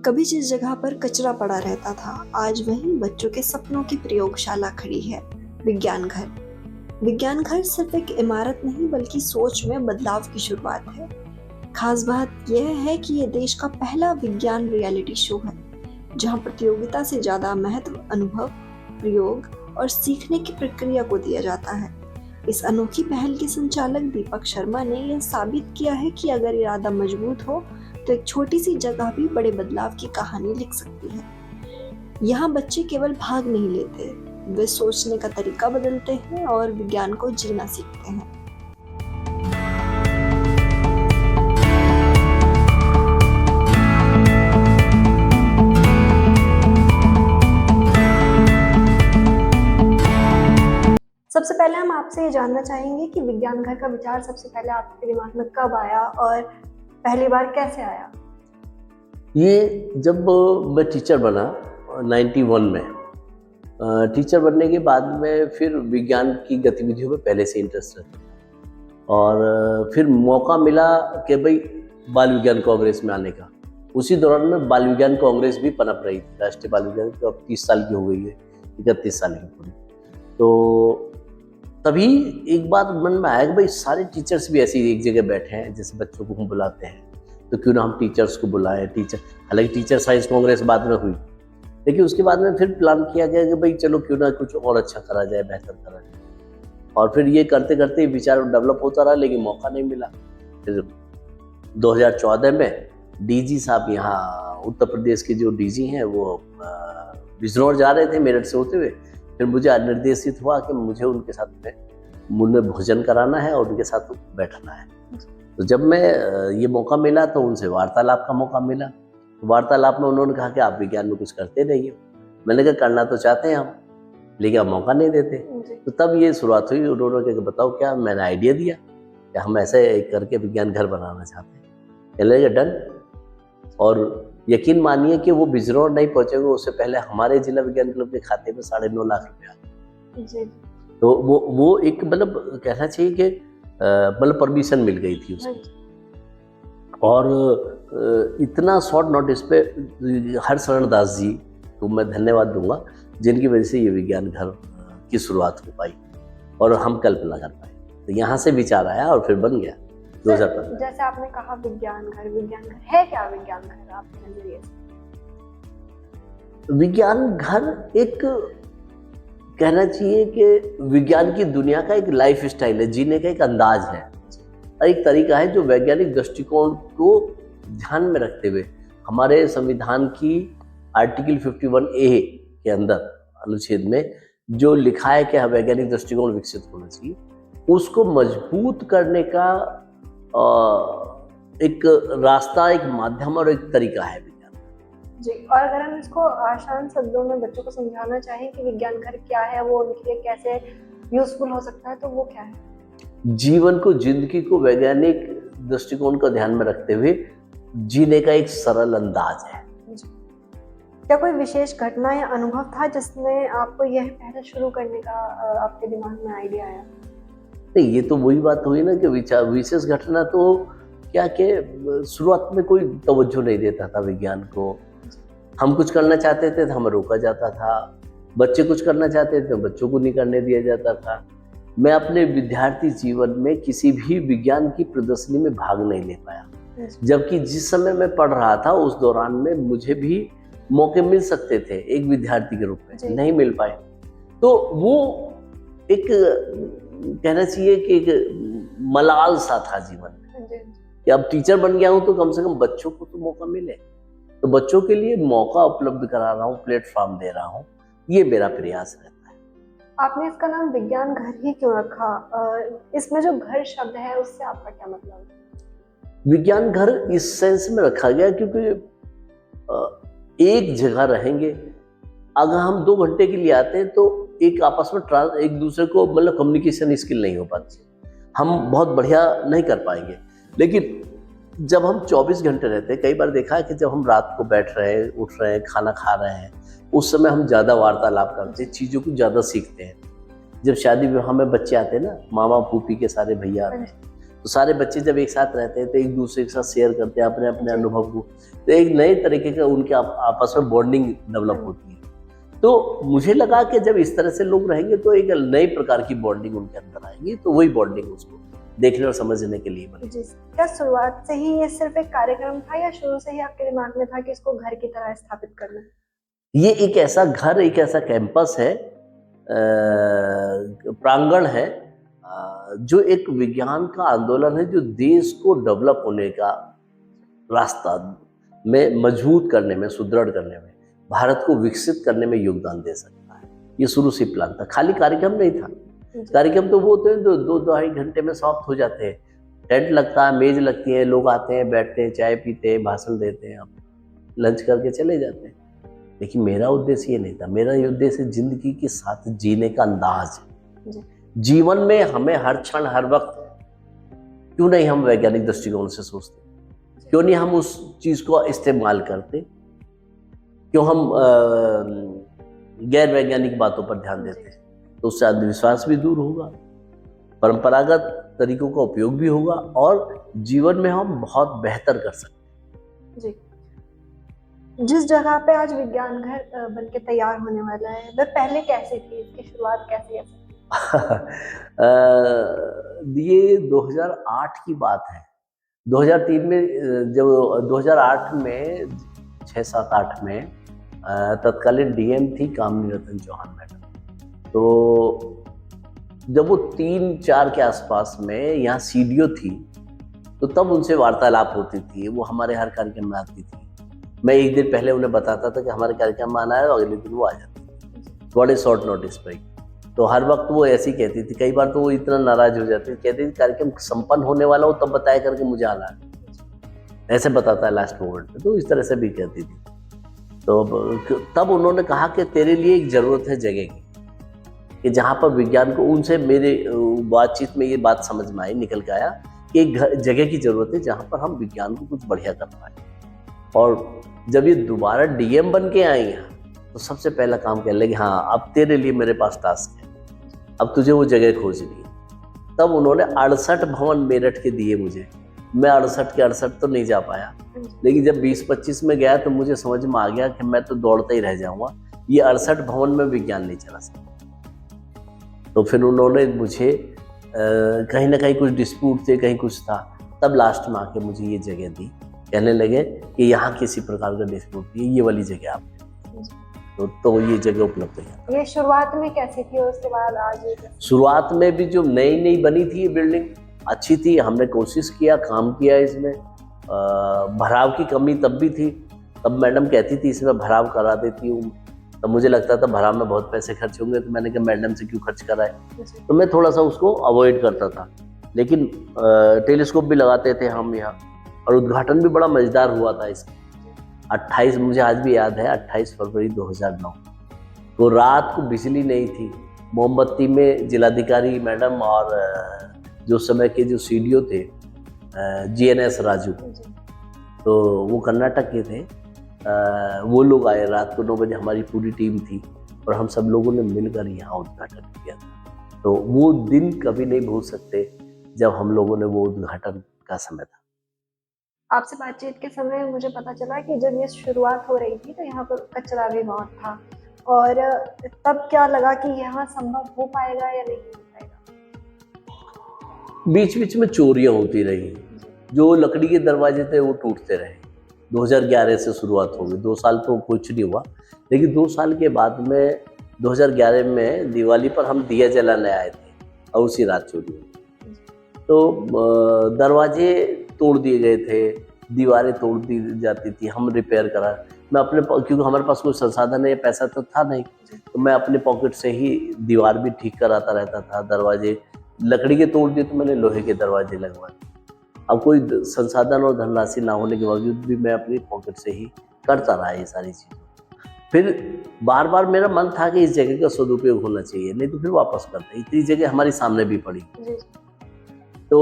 कभी जिस जगह पर कचरा पड़ा रहता था, आज वहीं बच्चों के सपनों की प्रयोगशाला खड़ी है। विज्ञान घर। विज्ञान घर सिर्फ एक इमारत नहीं बल्कि सोच में बदलाव की शुरुआत है। खास बात यह है कि ये देश का पहला विज्ञान रियलिटी शो है, जहां प्रतियोगिता से ज्यादा महत्व अनुभव, प्रयोग और सीखने की प्रक्रिया को दिया जाता है। इस अनोखी पहल के संचालक दीपक शर्मा ने यह साबित किया है कि अगर इरादा मजबूत हो तो एक छोटी सी जगह भी बड़े बदलाव की कहानी लिख सकती है। यहाँ बच्चे केवल भाग नहीं लेते, वे सोचने का तरीका बदलते हैं और विज्ञान को जीना सीखते हैं। सबसे पहले हम आपसे ये जानना चाहेंगे कि विज्ञान घर का विचार सबसे पहले आपके दिमाग में कब आया और पहली बार कैसे आया? ये जब मैं टीचर बना 91 में, टीचर बनने के बाद में फिर विज्ञान की गतिविधियों में पहले से इंटरेस्ट रखा और फिर मौका मिला कि भाई बाल विज्ञान कांग्रेस में आने का। उसी दौरान में बाल विज्ञान कांग्रेस भी पनप रही थी, राष्ट्रीय बाल विज्ञान की, अब 30 साल की हो गई है, 31 साल की पूरी। तो तभी एक बात मन में आया कि भाई सारे टीचर्स भी ऐसे एक जगह बैठे हैं, जैसे बच्चों को हम बुलाते हैं, तो क्यों ना हम टीचर्स को बुलाएं। हालांकि टीचर साइंस कांग्रेस बाद में हुई, लेकिन उसके बाद में फिर प्लान किया गया कि भाई चलो क्यों ना कुछ और अच्छा करा जाए, बेहतर करा जाए। और फिर ये करते करते विचार डेवलप होता रहा, लेकिन मौका नहीं मिला। फिर 2014 में डीजी साहब, यहाँ उत्तर प्रदेश के जो डीजी हैं, वो बिजनौर जा रहे थे मेरठ से होते हुए। फिर मुझे निर्देशित हुआ कि मुझे उनके साथ में मुझे भोजन कराना है और उनके साथ बैठना है। तो जब मैं ये मौका मिला तो उनसे वार्तालाप का मौका मिला। तो वार्तालाप में उन्होंने कहा कि आप विज्ञान में कुछ करते नहीं हो। मैंने कहा करना तो चाहते हैं हम, लेकिन आप मौका नहीं देते। तो तब ये शुरुआत हुई। उन्होंने कहा बताओ क्या। मैंने आइडिया दिया कि हम ऐसे करके विज्ञान घर बनाना चाहते हैं। कहने लगे डन। और यकीन मानिए कि वो बिजनौर नहीं पहुंचेंगे, उससे पहले हमारे जिला विज्ञान क्लब के खाते में 9.5 लाख रुपया आ गए। तो वो एक मतलब कहना चाहिए कि मतलब परमिशन मिल गई थी उसकी। और इतना शॉर्ट नोटिस पे हरशरण दास जी को मैं धन्यवाद दूंगा, जिनकी वजह से ये विज्ञान घर की शुरुआत हो पाई और हम कल्पना कर पाए। तो यहाँ से विचार आया और फिर बन गया 2015। जैसे आपने कहा विज्ञान घर है क्या? विज्ञान घर आपके नजरिए से? विज्ञान घर एक कहना चाहिए कि विज्ञान की दुनिया का एक लाइफ स्टाइल है, जीने का एक अंदाज है, एक तरीका है जो वैज्ञानिक दृष्टिकोण को ध्यान में रखते हुए हमारे संविधान की आर्टिकल 51A के अंदर अनुच्छेद में जो लिखा है कि वैज्ञानिक दृष्टिकोण विकसित होना चाहिए, उसको मजबूत करने का एक रास्ता, एक माध्यम और एक तरीका है विज्ञान जी। और अगर हम इसको आसान शब्दों में बच्चों को समझाना चाहें कि विज्ञान घर क्या है, वो उनके लिए कैसे यूजफुल हो सकता है, तो वो क्या है? जीवन को, जिंदगी को वैज्ञानिक दृष्टिकोण को ध्यान में रखते हुए जीने का एक सरल अंदाज है। क्या कोई विशेष घटना या अनुभव था जिसने आपको यह पहले शुरू करने का आपके दिमाग में आइडिया आया? नहीं, ये तो वही बात हुई ना कि विशेष घटना तो क्या कि शुरुआत में कोई तवज्जो नहीं देता था विज्ञान को। हम कुछ करना चाहते थे तो हमें रोका जाता था, बच्चे कुछ करना चाहते थे तो बच्चों को नहीं करने दिया जाता था। मैं अपने विद्यार्थी जीवन में किसी भी विज्ञान की प्रदर्शनी में भाग नहीं ले पाया, जबकि जिस समय मैं पढ़ रहा था उस दौरान में मुझे भी मौके मिल सकते थे एक विद्यार्थी के रूप में, नहीं मिल पाए। तो वो एक कहना चाहिए कि एक मलाल सा था जीवन में कि अब टीचर बन गया हूं तो कम से कम बच्चों को तो मौका मिले, तो बच्चों के लिए मौका उपलब्ध करा रहा हूँ, प्लेटफॉर्म दे रहा हूँ, ये मेरा प्रयास रहता है। आपने इसका नाम विज्ञान घर ही क्यों रखा? इसमें जो घर शब्द है उससे आपका क्या मतलब है? विज्ञान घर इस सेंस में रखा गया क्योंकि एक जगह रहेंगे, अगर हम 2 घंटे के लिए आते हैं तो एक आपस में एक दूसरे को मतलब कम्युनिकेशन स्किल नहीं हो पाती, हम बहुत बढ़िया नहीं कर पाएंगे। लेकिन जब हम 24 घंटे रहते हैं, कई बार देखा है कि जब हम रात को बैठ रहे हैं, उठ रहे हैं, खाना खा रहे हैं, उस समय हम ज़्यादा वार्तालाप करते हैं, चीज़ों को ज़्यादा सीखते हैं। जब शादी विवाह में बच्चे आते हैं ना, मामा फूफी के सारे भैया आते हैं, तो सारे बच्चे जब एक साथ रहते हैं तो एक दूसरे के साथ शेयर करते हैं अपने अपने अनुभव को, तो एक नए तरीके का उनके आपस में बॉन्डिंग डेवलप होती है। तो मुझे लगा कि जब इस तरह से लोग रहेंगे तो एक नई प्रकार की बॉन्डिंग उनके अंदर आएगी, तो वही बॉन्डिंग उसको देखने और समझने के लिए बनी। जी, क्या शुरुआत से ही ये सिर्फ एक कार्यक्रम था या शुरू से ही आपके दिमाग में था कि इसको घर की तरह स्थापित करना है? ये एक ऐसा घर, एक ऐसा कैंपस है, प्रांगण है, जो एक विज्ञान का आंदोलन है जो देश को डेवलप होने का रास्ता में मजबूत करने में, सुदृढ़ करने में, भारत को विकसित करने में योगदान दे सकता है। ये शुरू से प्लान था, खाली कार्यक्रम नहीं था। कार्यक्रम तो वो होते हैं दो ढाई घंटे में समाप्त हो जाते हैं। टेंट लगता है, मेज लगती है, लोग आते हैं, बैठते हैं, चाय पीते हैं, भाषण देते हैं, लंच करके चले जाते हैं। लेकिन मेरा उद्देश्य ये नहीं था। मेरा ये उद्देश्य जिंदगी के साथ जीने का अंदाज है। जीवन में हमें हर क्षण हर वक्त क्यों नहीं हम वैज्ञानिक दृष्टिकोण से सोचते, क्यों नहीं हम उस चीज को इस्तेमाल करते, क्यों हम गैर वैज्ञानिक बातों पर ध्यान देते, तो उससे अंधविश्वास भी दूर होगा, परंपरागत तरीकों का उपयोग भी होगा और जीवन में हम बहुत बेहतर कर सकते। जी, जिस जगह पे आज विज्ञान घर बनके तैयार होने वाला है, वह पहले कैसी थी? इसकी शुरुआत कैसी है? ये 2008 की बात है। 2003 में जब 2008 में 6-7-8 में तत्कालीन डीएम थी कामिनी रतन चौहान मैडम। तो जब वो 3-4 के आसपास में यहाँ सीडीओ थी, तो तब उनसे वार्तालाप होती थी। वो हमारे हर कार्यक्रम में आती थी। मैं एक दिन पहले उन्हें बताता था कि हमारे कार्यक्रम में आना है, और अगले दिन वो आ जाती थी, बड़े शॉर्ट नोटिस पर। तो हर वक्त वो ऐसी कहती थी। कई बार तो वो इतना नाराज हो जाती थी, कहती थी कार्यक्रम संपन्न होने वाला हो तब बताया करके मुझे आना है, ऐसे बताता है लास्ट मोमेंट में। तो इस तरह से भी कहती थी। तो तब उन्होंने कहा कि तेरे लिए एक ज़रूरत है जगह की, कि जहाँ पर विज्ञान को, उनसे मेरे बातचीत में ये बात समझ में आई, निकल के आया कि एक जगह की ज़रूरत है जहाँ पर हम विज्ञान को कुछ बढ़िया कर पाए। और जब ये दोबारा डीएम बन के आई हैं, तो सबसे पहला काम कहने लगे, हाँ अब तेरे लिए मेरे पास टास्क है, अब तुझे वो जगह खोजनी है। तब उन्होंने 68 भवन मेरठ के दिए मुझे। मैं 68 के 68 तो नहीं जा पाया, लेकिन जब 20-25 में गया तो मुझे समझ में आ गया कि मैं तो दौड़ता ही रह जाऊंगा, ये 68 भवन में विज्ञान नहीं चला सकता। तो फिर उन्होंने मुझे कहीं ना कहीं कुछ डिस्प्यूट थे, कहीं कुछ था, तब लास्ट में आके मुझे ये जगह दी। कहने लगे कि यहाँ किसी प्रकार का डिस्प्यूट नहीं है, ये वाली जगह आपने, तो ये जगह उपलब्ध है। ये शुरुआत में कैसी थी और उसके बाद आज? शुरुआत में भी जो नई बनी थी ये बिल्डिंग अच्छी थी। हमने कोशिश किया, काम किया इसमें। भराव की कमी तब भी थी। तब मैडम कहती थी इसमें भराव करा देती हूँ। तब मुझे लगता था भराव में बहुत पैसे खर्च होंगे, तो मैंने कहा मैडम से क्यों खर्च कराए, तो मैं थोड़ा सा उसको अवॉइड करता था। लेकिन टेलीस्कोप भी लगाते थे हम यहाँ, और उद्घाटन भी बड़ा मजेदार हुआ था इसका। 28, मुझे आज भी याद है, 28 फरवरी 2009 तो रात को बिजली नहीं थी। मोमबत्ती में जिलाधिकारी मैडम और जो समय के जो सीडीओ थे जीएनएस राजू, तो वो कर्नाटक के थे, वो लोग आए रात को 9 बजे। हमारी पूरी टीम थी और हम सब लोगों ने मिलकर यहाँ उद्घाटन किया था। तो वो दिन कभी नहीं भूल सकते जब हम लोगों ने वो उद्घाटन का समय था। आपसे बातचीत के समय मुझे पता चला कि जब ये शुरुआत हो रही थी तो यहाँ पर कचरा भी बहुत था, और तब क्या लगा कि यहाँ संभव हो पाएगा या नहीं हो पाएगा? बीच में चोरियां होती रही, जो लकड़ी के दरवाजे थे वो टूटते रहे। 2011 से शुरुआत हो गई, 2 साल तो कुछ नहीं हुआ, लेकिन 2 साल के बाद में 2011 में दिवाली पर हम दिया जलाने आए थे और उसी रात चोरी हुई। तो दरवाजे तोड़ दिए गए थे, दीवारें तोड़ दी जाती थी, हम रिपेयर करा। मैं अपने, क्योंकि हमारे पास कोई संसाधन है, पैसा तो था नहीं, तो मैं अपने पॉकेट से ही दीवार भी ठीक कराता रहता था। दरवाजे लकड़ी के तोड़ दिए तो मैंने लोहे के दरवाजे लगवाए। अब कोई संसाधन और धनराशि ना होने के बावजूद भी मैं अपनी पॉकेट से ही करता रहा ये सारी चीज़ें। फिर बार बार मेरा मन था कि इस जगह का सदुपयोग होना चाहिए, नहीं तो फिर वापस करते। इतनी जगह हमारी सामने भी पड़ी। तो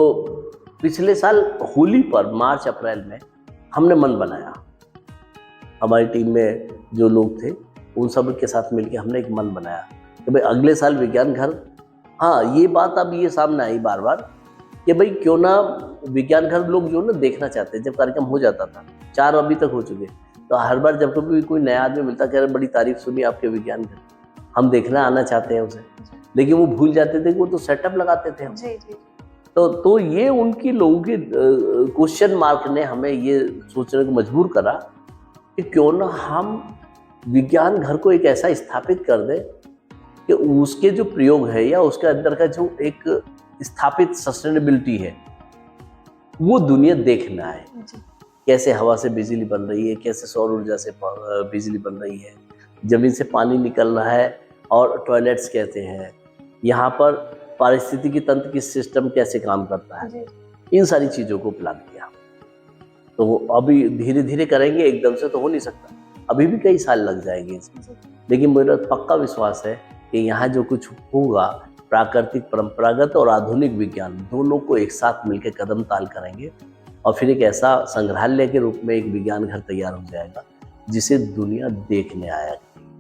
पिछले साल होली पर मार्च अप्रैल में हमने मन बनाया, हमारी टीम में जो लोग थे उन सब के साथ मिलकर हमने एक मन बनाया कि भाई अगले साल विज्ञान घर। हाँ, ये बात अब ये सामने आई बार बार कि भाई क्यों ना विज्ञान घर लोग जो ना देखना चाहते हैं। जब कार्यक्रम हो जाता था, 4 अभी तक हो चुके, तो हर बार जब कभी कोई नया आदमी मिलता, कह रहे बड़ी तारीफ सुनी आपके विज्ञान घर, हम देखना आना चाहते हैं उसे। लेकिन वो भूल जाते थे कि वो तो सेटअप लगाते थे हम। जी जी। तो ये उनकी लोगों के क्वेश्चन मार्क ने हमें ये सोचने को मजबूर करा कि क्यों ना हम विज्ञान घर को एक ऐसा स्थापित कर दें कि उसके जो प्रयोग है या उसके अंदर का जो एक स्थापित सस्टेनेबिलिटी है वो दुनिया देखना है। कैसे हवा से बिजली बन रही है, कैसे सौर ऊर्जा से बिजली बन रही है, जमीन से पानी निकल रहा है और टॉयलेट्स कहते हैं, यहाँ पर पारिस्थितिकी तंत्र की सिस्टम कैसे काम करता है, इन सारी चीज़ों को प्लान किया। तो अभी धीरे धीरे करेंगे, एकदम से तो हो नहीं सकता, अभी भी कई साल लग जाएंगे इसमें। लेकिन मेरा पक्का विश्वास है कि यहाँ जो कुछ होगा, प्राकृतिक, परंपरागत और आधुनिक विज्ञान दोनों को एक साथ मिलकर कदम ताल करेंगे और फिर एक ऐसा संग्रहालय के रूप में एक विज्ञान घर तैयार हो जाएगा जिसे दुनिया देखने आया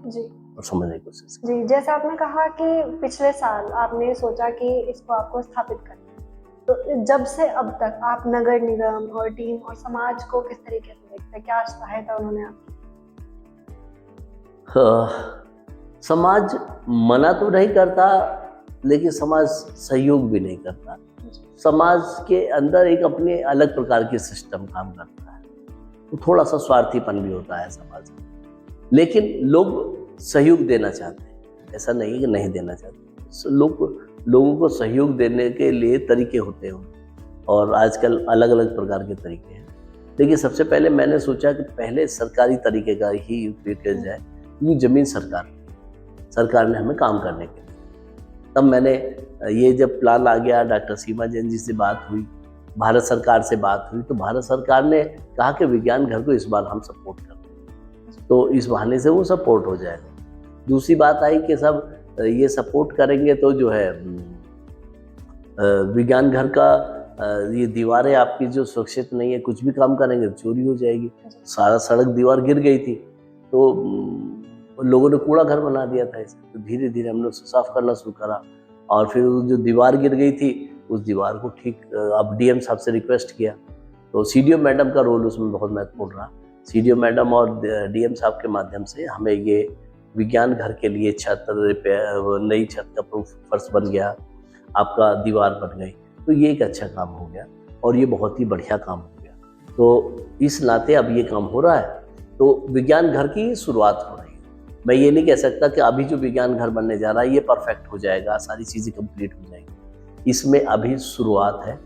जी और समझने की कोशिश। जी, जैसे आपने कहा कि पिछले साल आपने सोचा कि इसको आपको स्थापित करना है, तो जब से अब तक आप नगर निगम और टीम और समाज को किस तरीके से देखते हैं? क्या सहायता उन्होंने आपकी? समाज मना तो नहीं करता, लेकिन समाज सहयोग भी नहीं करता। समाज के अंदर एक अपने अलग प्रकार के सिस्टम काम करता है, तो थोड़ा सा स्वार्थीपन भी होता है समाज में। लेकिन लोग सहयोग देना चाहते हैं, ऐसा नहीं है कि नहीं देना चाहते। लोगों को सहयोग देने के लिए तरीके होते हैं और आजकल अलग अलग प्रकार के तरीके हैं। लेकिन सबसे पहले मैंने सोचा कि पहले सरकारी तरीके का ही उपयोग किया जाए, क्योंकि जमीन सरकार ने हमें काम करने के लिए। तब मैंने ये जब प्लान आ गया, डॉक्टर सीमा जैन जी से बात हुई, भारत सरकार से बात हुई, तो भारत सरकार ने कहा कि विज्ञान घर को इस बार हम सपोर्ट करते हैं, तो इस बहाने से वो सपोर्ट हो जाएगा। दूसरी बात आई कि सब ये सपोर्ट करेंगे तो जो है विज्ञान घर का ये दीवारें आपकी जो सुरक्षित नहीं है, कुछ भी काम करेंगे चोरी हो जाएगी। सारा सड़क दीवार गिर गई थी, तो लोगों ने कूड़ा घर बना दिया था इसे। तो धीरे धीरे हमने उसको साफ करना शुरू करा और फिर जो दीवार गिर गई थी उस दीवार को ठीक, अब डीएम साहब से रिक्वेस्ट किया, तो सीडीओ मैडम का रोल उसमें बहुत महत्वपूर्ण रहा। सीडीओ मैडम और डीएम साहब के माध्यम से हमें ये विज्ञान घर के लिए छत रिपेयर, नई छत का फर्श बन गया, आपका दीवार बन गई, तो ये एक अच्छा काम हो गया और ये बहुत ही बढ़िया काम हो गया। तो इस नाते अब ये काम हो रहा है, तो विज्ञान घर की शुरुआत हो रही है। मैं ये नहीं कह सकता कि अभी जो विज्ञान घर बनने जा रहा है ये परफेक्ट हो जाएगा, सारी चीज़ें कंप्लीट हो जाएंगी। इसमें अभी शुरुआत है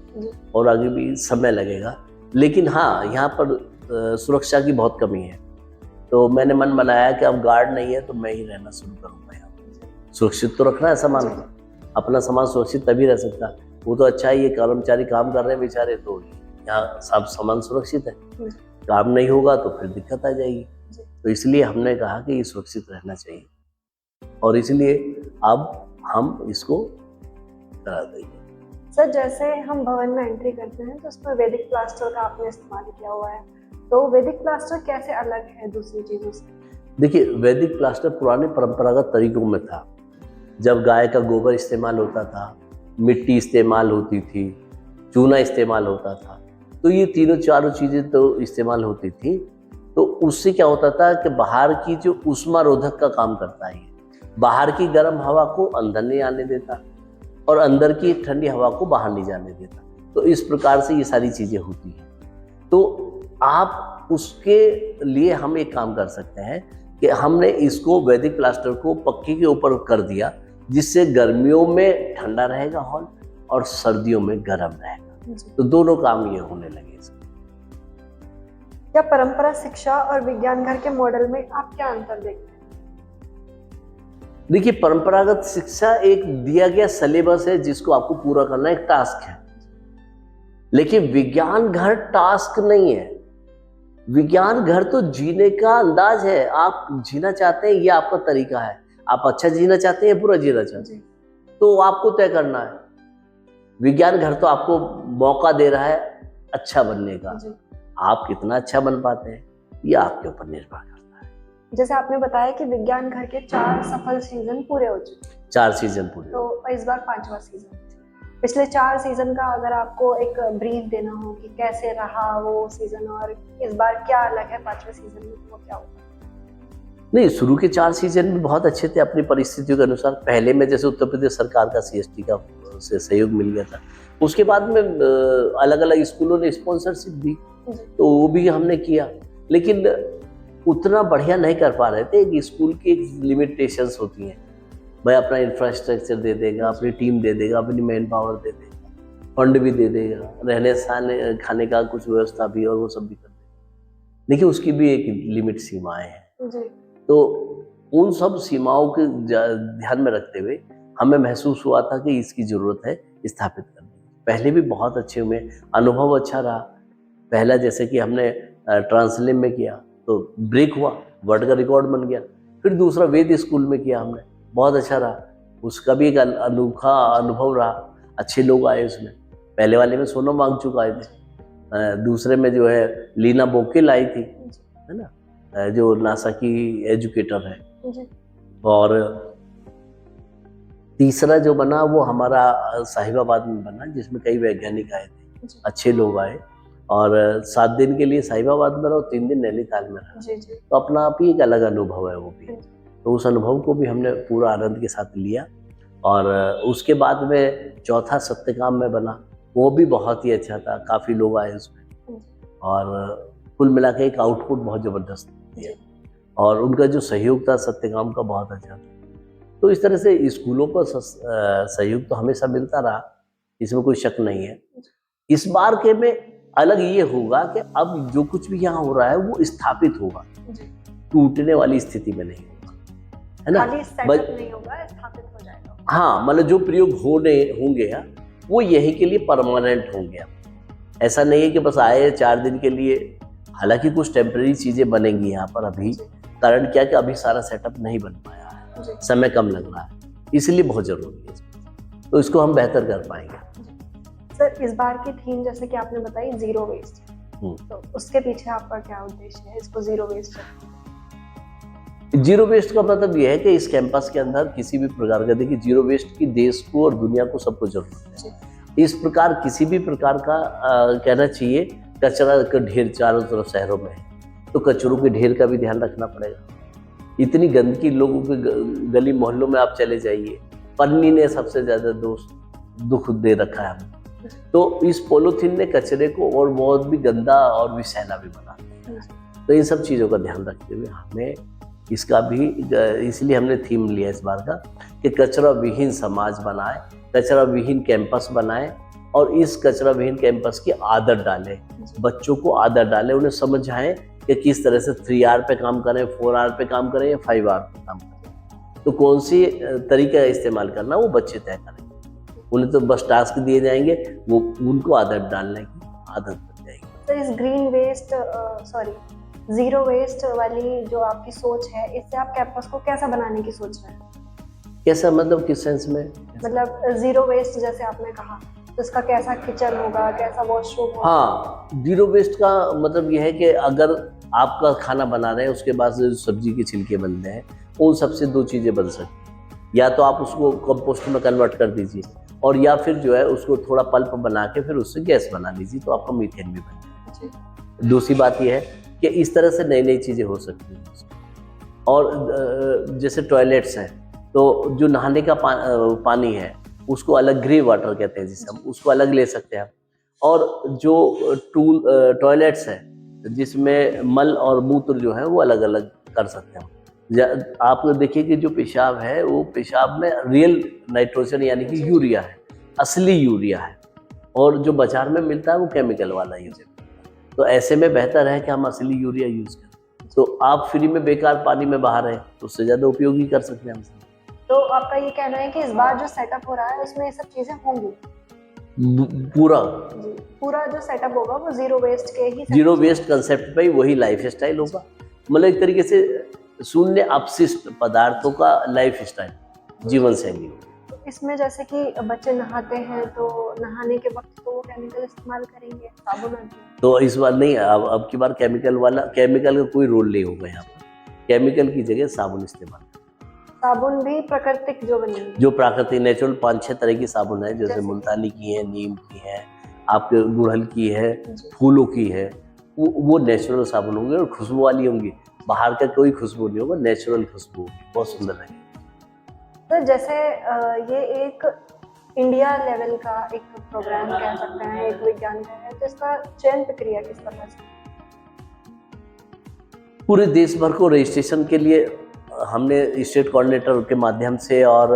और आगे भी समय लगेगा। लेकिन हाँ, यहाँ पर सुरक्षा की बहुत कमी है, तो मैंने मन बनाया कि अब गार्ड नहीं है तो मैं ही रहना शुरू करूँगा यहाँ। सुरक्षित तो रखना है सामान को, अपना सामान सुरक्षित तभी रह सकता है। वो तो अच्छा है, ये कर्मचारी काम कर रहे हैं बेचारे, तो यहाँ सब सामान सुरक्षित है। काम नहीं होगा तो फिर दिक्कत आ जाएगी, तो इसलिए हमने कहा कि ये सुरक्षित रहना चाहिए और इसलिए अब हम इसको करा देंगे। सर, जैसे हम भवन में एंट्री करते हैं तो उसमें वैदिक प्लास्टर का आपने इस्तेमाल किया हुआ है, तो वैदिक प्लास्टर कैसे अलग है दूसरी चीज़ों से? देखिए, वैदिक प्लास्टर पुराने परंपरागत तरीकों में था। जब गाय का गोबर इस्तेमाल होता था, मिट्टी इस्तेमाल होती थी, चूना इस्तेमाल होता था, तो ये तीनों चारों चीज़ें तो इस्तेमाल होती थी। तो उससे क्या होता था कि बाहर की जो ऊष्मा रोधक का काम करता है, बाहर की गर्म हवा को अंदर नहीं आने देता और अंदर की ठंडी हवा को बाहर नहीं जाने देता। तो इस प्रकार से ये सारी चीज़ें होती हैं। तो आप उसके लिए हम एक काम कर सकते हैं कि हमने इसको वैदिक प्लास्टर को पक्की के ऊपर कर दिया, जिससे गर्मियों में ठंडा रहेगा हॉल और सर्दियों में गर्म रहेगा। तो दोनों काम ये होने लगे। क्या परंपरा शिक्षा और विज्ञान घर के मॉडल में आप क्या अंतर देखते हैं? देखिए, परंपरागत शिक्षा एक दिया गया सिलेबस है जिसको आपको पूरा करना, एक टास्क है। लेकिन विज्ञान घर टास्क नहीं है। विज्ञान घर तो जीने का अंदाज है। आप जीना चाहते हैं, ये आपका तरीका है। आप अच्छा जीना चाहते हैं, बुरा जीना चाहते हैं, तो आपको तय करना है। विज्ञान घर तो आपको मौका दे रहा है अच्छा बनने का। आप कितना अच्छा बन पाते हैं ये आपके ऊपर निर्भर करता है। जैसे आपने बताया कि विज्ञान घर के 4 सफल सीजन पूरे हो चुके हैं। 4 सीजन पूरे, तो इस बार 5वां सीजन। पिछले 4 सीजन का अगर आपको एक ब्रीफ देना हो कि कैसे रहा वो सीजन और इस बार क्या अलग है 5वें सीजन में, वो क्या होगा? नहीं, शुरू के 4 सीजन भी बहुत अच्छे थे अपनी परिस्थितियों के अनुसार। पहले में जैसे उत्तर प्रदेश सरकार का सीएसटी का से सहयोग मिल गया था। उसके बाद में अलग-अलग स्कूलों ने स्पॉन्सरशिप दी, तो वो भी हमने किया। लेकिन उतना बढ़िया नहीं कर पा रहे थे। एक स्कूल की एक लिमिटेशंस होती हैं। भाई अपना इंफ्रास्ट्रक्चर दे देगा, अपनी टीम दे देगा, अपनी मैन पावर दे देगा, फंड भी दे देगा, रहने सहने खाने का कुछ व्यवस्था भी और वो सब भी कर देगा। देखिए उसकी भी एक लिमिट सीमाएँ हैं। जी। तो उन सब सीमाओं के ध्यान में रखते हुए हमें महसूस हुआ था कि इसकी ज़रूरत है स्थापित करने की। पहले भी बहुत अच्छे हुए, अनुभव अच्छा रहा। पहला जैसे कि हमने ट्रांसलेम में किया तो ब्रेक हुआ, वर्ल्ड का रिकॉर्ड बन गया। फिर दूसरा वेद स्कूल में किया हमने, बहुत अच्छा रहा। उसका भी एक अनोखा अनुभव रहा, अच्छे लोग आए उसमें। पहले वाले में सोनम वांगचुक आए थे, दूसरे में जो है लीना बोकेल आई थी, है ना, जो नासा की एजुकेटर है। जी। और तीसरा जो बना वो हमारा साहिबाबाद में बना, जिसमें कई वैज्ञानिक आए थे, अच्छे लोग आए। और 7 दिन के लिए साहिबाबाद में रहा और 3 दिन नैनीताल में रहा। जी, जी। तो अपना आप ही एक अलग अनुभव है वो भी। तो उस अनुभव को भी हमने पूरा आनंद के साथ लिया। और उसके बाद में चौथा सत्यकाम में बना, वो भी बहुत ही अच्छा था, काफ़ी लोग आए उसमें। और कुल मिला के एक आउटपुट बहुत ज़बरदस्त दिया। और उनका जो सहयोग था सत्यकाम का बहुत अच्छा था। तो इस तरह से स्कूलों का सहयोग तो हमेशा मिलता रहा, इसमें कोई शक नहीं है। इस बार के में अलग ये होगा कि अब जो कुछ भी यहाँ हो रहा है वो स्थापित होगा, टूटने वाली स्थिति में नहीं होगा, है ना। खाली सेटअप नहीं होगा, स्थापित हो जाएगा। हाँ, मतलब जो प्रयोग होंगे वो यहीं के लिए परमानेंट होंगे। ऐसा नहीं है कि बस आए 4 दिन के लिए। हालांकि कुछ टेम्परेरी चीज़ें बनेंगी यहाँ पर अभी, कारण क्या कि अभी सारा सेटअप नहीं बन पाया है, समय कम लग रहा है, इसलिए बहुत ज़रूरी है। तो इसको हम बेहतर कर पाएंगे। सर, इस बार की थीम जैसे कि आपने बताई जीरो वेस्ट, तो उसके पीछे आपका क्या उद्देश्य है इसको जीरो वेस्ट? जीरो वेस्ट का मतलब यह है कि इस कैंपस के अंदर किसी भी प्रकार का, देखिए जीरो वेस्ट की देश को और दुनिया को सबको जरूरत है। इस प्रकार किसी भी प्रकार का कहना चाहिए कचरा का ढेर चारों तरफ शहरों में है, तो कचरों के ढेर का भी ध्यान रखना पड़ेगा। इतनी गंदगी लोगों के गली मोहल्लों में आप चले जाइए, पन्नी ने सबसे ज़्यादा दुख दे रखा है हमें। तो इस पॉलीथीन ने कचरे को और बहुत भी गंदा और विषैला भी बना दिया। तो इन सब चीज़ों का ध्यान रखते हुए हमें इसका भी, इसलिए हमने थीम लिया इस बार का कि कचरा विहीन समाज बनाए, कचरा विहीन कैंपस बनाए और इस कचरा विहीन कैंपस की आदत डालें, बच्चों को आदत डालें, उन्हें समझाएं कि किस तरह से 3R पे काम करें, 4R पे काम करें या 5R पे काम करें। तो कौन सी तरीका इस्तेमाल करना वो बच्चे तय करेंगे। उन्हें तो बस टास्क दिए जाएंगे, वो उनको आदत डालने की आदत बन जाएगी। तो इस ग्रीन वेस्ट जीरो वेस्ट वाली जो आपकी सोच है, इससे आप कैंपस को कैसा बनाने की सोच रहे हैं? कैसा मतलब किस सेंस में? मतलब जीरो वेस्ट जैसे आपने कहा, तो इसका कैसा किचन होगा, कैसा वॉशरूम होगा? हाँ, जीरो वेस्ट का मतलब यह है कि अगर आपका खाना बना रहे हैं उसके बाद जो सब्जी के छिलके बनते हैं, उन सबसे 2 चीज़ें बन सकती हैं। या तो आप उसको कंपोस्ट में कन्वर्ट कर दीजिए, और या फिर जो है उसको थोड़ा पल्प बना के फिर उससे गैस बना लीजिए, तो आपका मीथेन भी बन जाएगा। दूसरी बात यह है कि इस तरह से नई नई चीज़ें हो सकती हैं। और जैसे टॉयलेट्स हैं, तो जो नहाने का पानी है उसको अलग, ग्रे वाटर कहते हैं जिसे हम, उसको अलग ले सकते हैं। और जो टॉयलेट्स हैं जिसमें मल और मूत्र जो है वो अलग अलग कर सकते हैं। आप देखिए कि जो पेशाब है वो पेशाब में रियल नाइट्रोजन यानी कि यूरिया है, असली यूरिया है, और जो बाजार में मिलता है वो केमिकल वाला यूरिया। तो ऐसे में बेहतर है कि हम असली यूरिया यूज़ करें। तो आप फ्री में बेकार पानी में बहा रहे हैं तो उससे ज़्यादा उपयोगी कर सकते हैं हम। तो आपका ये कहना है कि इस बार जो सेटअप हो रहा है उसमें ये सब चीज़ें होंगी? पूरा जो सेटअप होगा वो जीरो वेस्ट के ही, जीरो वेस्ट कंसेप्ट पे ही वही लाइफ स्टाइल होगा। मतलब एक तरीके से शून्य अपशिष्ट पदार्थों का लाइफ स्टाइल, जीवन शैली होगी। इसमें जैसे कि बच्चे नहाते हैं तो नहाने के वक्त तो वो केमिकल इस्तेमाल करेंगे, साबुन आदि। तो इस बार नहीं, अब की बार केमिकल का कोई रोल नहीं होगा यहाँ पर। केमिकल की जगह साबुन इस्तेमाल, साबुन भी प्राकृतिक जो बनी है? जो प्राकृतिक नेचुरल 5-6 तरह की साबुन है, जैसे जैसे? मुल्तानी की है, नीम की है, आपके गुड़हल की है, जी। फूलों की है। वो नेचुरल साबुन होंगे और खुशबू वाली होंगी। बाहर का कोई खुशबू नहीं होगा, नेचुरल खुशबू होगी, बहुत सुंदर लगेगी। तो जैसे ये एक इंडिया लेवल का एक प्रोग्राम कह सकते हैं, एक विज्ञान है, तो इसका चयन प्रक्रिया किस तरह से? पूरे देश भर को रजिस्ट्रेशन के लिए हमने स्टेट कोऑर्डिनेटर के माध्यम से और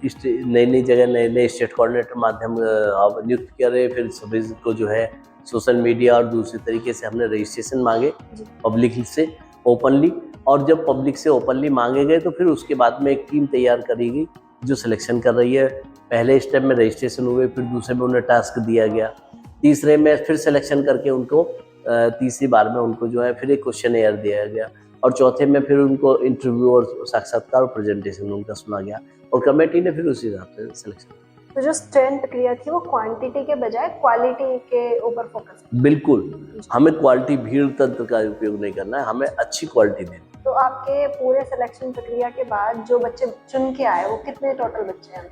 नई नई जगह नए नए स्टेट कोऑर्डिनेटर माध्यम नियुक्त करे। फिर सभी को जो है सोशल मीडिया और दूसरे तरीके से हमने रजिस्ट्रेशन मांगे पब्लिक से ओपनली, और जब पब्लिक से ओपनली मांगे गए तो फिर उसके बाद में एक टीम तैयार करी गई जो सिलेक्शन कर रही है। पहले स्टेप में रजिस्ट्रेशन हुए, फिर दूसरे में उन्हें टास्क दिया गया, तीसरे में फिर सिलेक्शन करके उनको तीसरी बार में उनको जो है फिर एक क्वेश्चन एयर दिया गया, और चौथे में फिर उनको इंटरव्यू और साक्षात्कार और प्रेजेंटेशन उनका सुना गया, और कमेटी ने फिर उसी हिसाब से सिलेक्शन। तो जो चयन प्रक्रिया थी वो क्वांटिटी के बजाय क्वालिटी के ऊपर फोकस? बिल्कुल, हमें क्वालिटी भीड़ तंत्र का उपयोग नहीं करना है, हमें अच्छी क्वालिटी देनी है। तो आपके पूरे सिलेक्शन प्रक्रिया के बाद जो बच्चे चुन के आए वो कितने टोटल बच्चे हैं?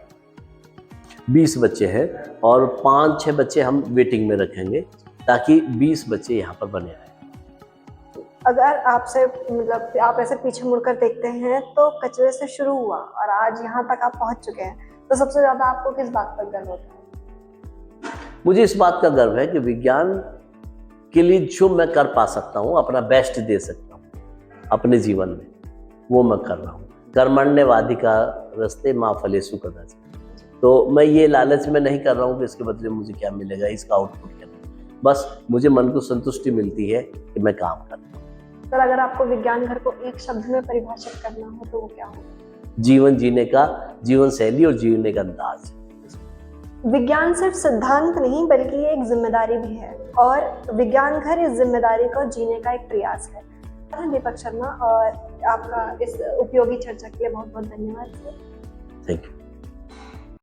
20 बच्चे हैं और 5-6 बच्चे हम वेटिंग में रखेंगे ताकि 20 बच्चे यहाँ पर बने रहें। अगर आपसे मतलब आप ऐसे पीछे मुड़कर देखते हैं तो कचरे से शुरू हुआ और आज यहाँ तक आप पहुँच चुके हैं, तो सबसे ज्यादा आपको किस बात पर गर्व होता है? मुझे इस बात का गर्व है कि विज्ञान के लिए जो मैं कर पा सकता हूँ, अपना बेस्ट दे सकता हूँ अपने जीवन में, वो मैं कर रहा हूँ। कर्मण्येवाधिकारस्ते मा फलेषु कदाचन। तो मैं ये लालच में नहीं कर रहा हूँ कि इसके बदले मुझे क्या मिलेगा, इसका आउटपुट क्या मिलेगा। बस मुझे मन को संतुष्टि मिलती है कि मैं काम कर रहा हूँ। सर, अगर आपको विज्ञान घर को एक शब्द में परिभाषित करना हो तो वो क्या होगा? जीवन जीने का, जीवन शैली और जीने का अंदाज। विज्ञान सिर्फ सिद्धांत नहीं बल्कि ये एक जिम्मेदारी भी है, और विज्ञान घर इस जिम्मेदारी को जीने का एक प्रयास है। दीपक शर्मा, और आपका इस उपयोगी चर्चा के लिए बहुत बहुत धन्यवाद सर। Thank you.